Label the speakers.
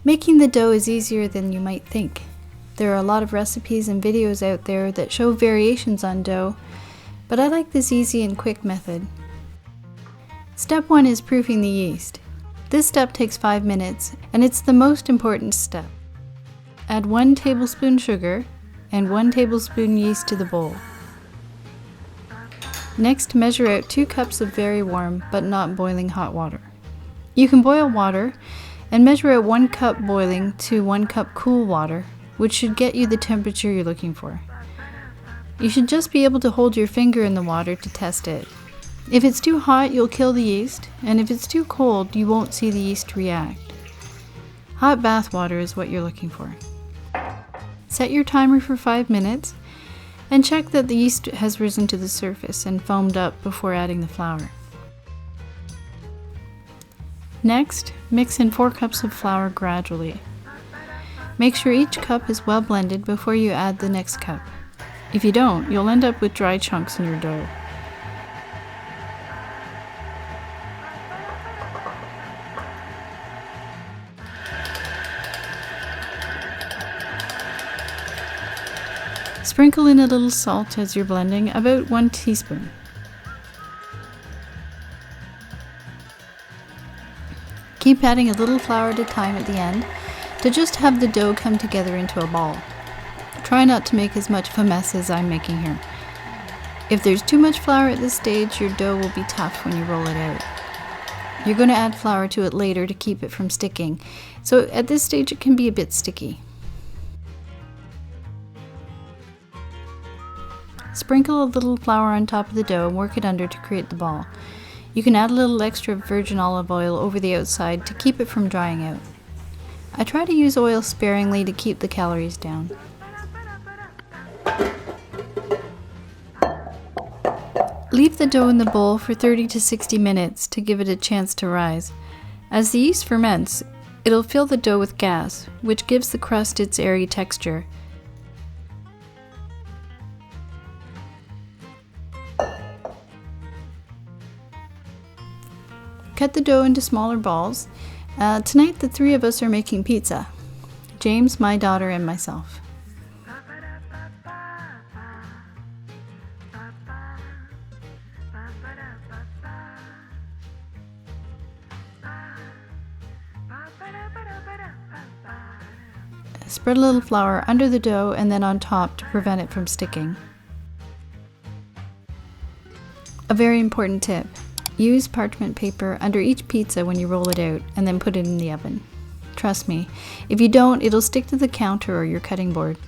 Speaker 1: Making the dough is easier than you might think. There are a lot of recipes and videos out there that show variations on dough, but I like this easy and quick method. Step 1 is proofing the yeast. This step takes 5 minutes, and it's the most important step. Add 1 tablespoon sugar and 1 tablespoon yeast to the bowl. Next, measure out 2 cups of very warm but not boiling hot water. You can boil water and measure out 1 cup boiling to 1 cup cool water, which should get you the temperature you're looking for. You should just be able to hold your finger in the water to test it. If it's too hot, you'll kill the yeast, and if it's too cold, you won't see the yeast react. Hot bath water is what you're looking for. Set your timer for 5 minutes and check that the yeast has risen to the surface and foamed up before adding the flour. Next, mix in 4 cups of flour gradually. Make sure each cup is well blended before you add the next cup. If you don't, you'll end up with dry chunks in your dough. Sprinkle in a little salt as you're blending, about 1 teaspoon. Keep adding a little flour at a time at the end to just have the dough come together into a ball. Try not to make as much of a mess as I'm making here. If there's too much flour at this stage, your dough will be tough when you roll it out. You're going to add flour to it later to keep it from sticking, so at this stage it can be a bit sticky. Sprinkle a little flour on top of the dough and work it under to create the ball. You can add a little extra virgin olive oil over the outside to keep it from drying out. I try to use oil sparingly to keep the calories down. Leave the dough in the bowl for 30 to 60 minutes to give it a chance to rise. As the yeast ferments, it'll fill the dough with gas, which gives the crust its airy texture. Cut the dough into smaller balls. Tonight the 3 of us are making pizza. James, my daughter, and myself. Spread a little flour under the dough and then on top to prevent it from sticking. A very important tip. Use parchment paper under each pizza when you roll it out and then put it in the oven. Trust me, if you don't, it'll stick to the counter or your cutting board.